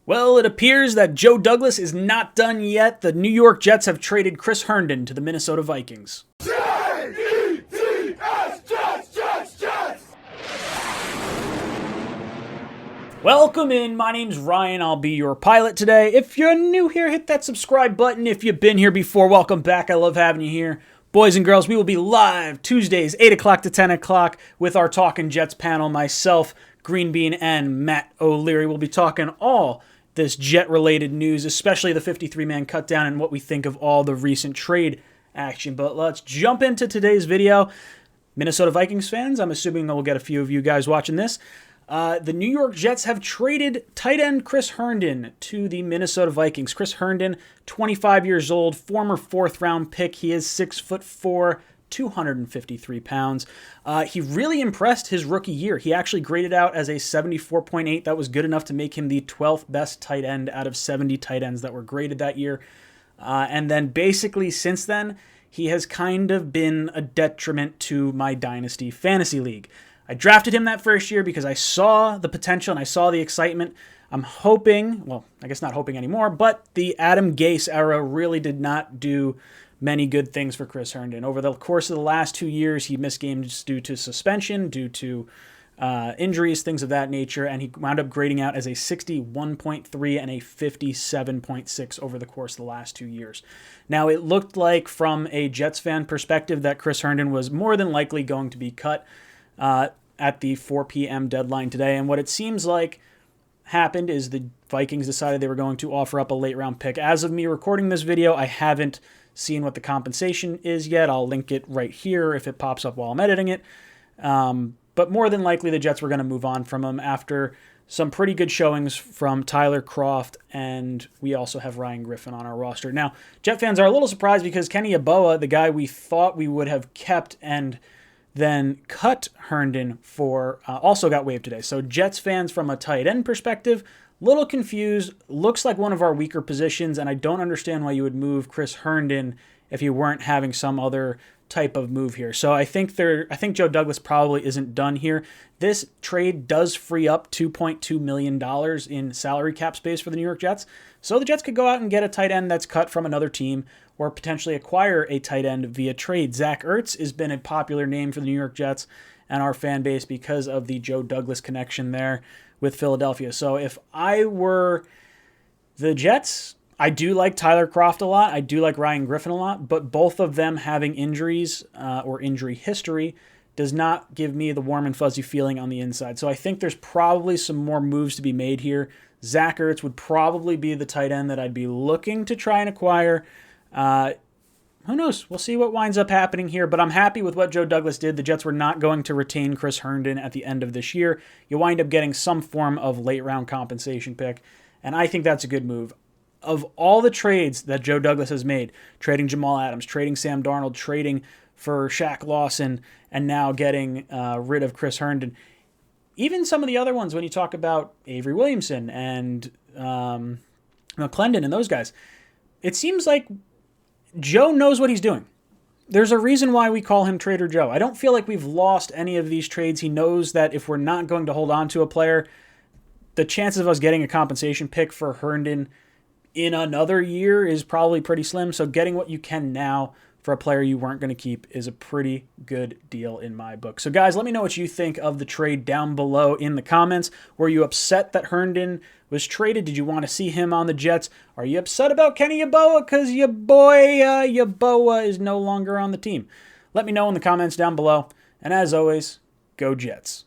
Well, it appears that Joe Douglas is not done yet. The New York Jets have traded Chris Herndon to the Minnesota Vikings. Jets, Jets! Welcome in. My name's Ryan. I'll be your pilot today. If you're new here, hit that subscribe button. If you've been here before, welcome back. I love having you here. Boys and girls, we will be live Tuesdays, 8 o'clock to 10 o'clock with our Talking Jets panel. Myself, Green Bean, and Matt O'Leary will be talking all this Jet-related news, especially the 53-man cutdown and what we think of all the recent trade action. But let's jump into today's video. Minnesota Vikings fans, I'm assuming we'll get a few of you guys watching this. The New York Jets have traded tight end Chris Herndon to the Minnesota Vikings. Chris Herndon, 25 years old, former fourth-round pick. He is 6'4", 253 pounds. He really impressed his rookie year. He actually graded out as a 74.8. That was good enough to make him the 12th best tight end out of 70 tight ends that were graded that year. And then basically since then, he has kind of been a detriment to my Dynasty Fantasy League. I drafted him that first year because I saw the potential and I saw the excitement. I'm hoping, well, I guess not hoping anymore, but the Adam Gase era really did not do many good things for Chris Herndon. Over the course of the last 2 years, he missed games due to suspension, due to injuries, things of that nature, and he wound up grading out as a 61.3 and a 57.6 over the course of the last 2 years. Now, it looked like from a Jets fan perspective that Chris Herndon was more than likely going to be cut at the 4 p.m. deadline today, and what it seems like happened is the Vikings decided they were going to offer up a late-round pick. As of me recording this video, I haven't seen what the compensation is yet. I'll link it right here if it pops up while I'm editing it. But more than likely, the Jets were going to move on from him after some pretty good showings from Tyler Kroft, and we also have Ryan Griffin on our roster. Now, Jet fans are a little surprised because Kenny Yeboah, the guy we thought we would have kept and then cut Herndon for, also got waived today. So Jets fans from a tight end perspective, little confused, looks like one of our weaker positions, and I don't understand why you would move Chris Herndon if you weren't having some other type of move here. So I think Joe Douglas probably isn't done here. This trade does free up $2.2 million in salary cap space for the New York Jets. So the Jets could go out and get a tight end that's cut from another team or potentially acquire a tight end via trade. Zach Ertz has been a popular name for the New York Jets and our fan base because of the Joe Douglas connection there with Philadelphia. So if I were the Jets, I do like Tyler Kroft a lot. I do like Ryan Griffin a lot, but both of them having injuries or injury history does not give me the warm and fuzzy feeling on the inside. So I think there's probably some more moves to be made here. Zach Ertz would probably be the tight end that I'd be looking to try and acquire. Who knows? We'll see what winds up happening here, but I'm happy with what Joe Douglas did. The Jets were not going to retain Chris Herndon at the end of this year. You wind up getting some form of late-round compensation pick, and I think that's a good move. Of all the trades that Joe Douglas has made, trading Jamal Adams, trading Sam Darnold, trading for Shaq Lawson, and now getting rid of Chris Herndon, even some of the other ones when you talk about Avery Williamson and McClendon and those guys, it seems like Joe knows what he's doing. There's a reason why we call him Trader Joe. I don't feel like we've lost any of these trades. He knows that if we're not going to hold on to a player, the chances of us getting a compensation pick for Herndon in another year is probably pretty slim. So getting what you can now for a player you weren't going to keep is a pretty good deal in my book. So guys, let me know what you think of the trade down below in the comments. Were you upset that Herndon was traded? Did you want to see him on the Jets? Are you upset about Kenny Yeboah because your boy Yeboah is no longer on the team? Let me know in the comments down below. And as always, go Jets.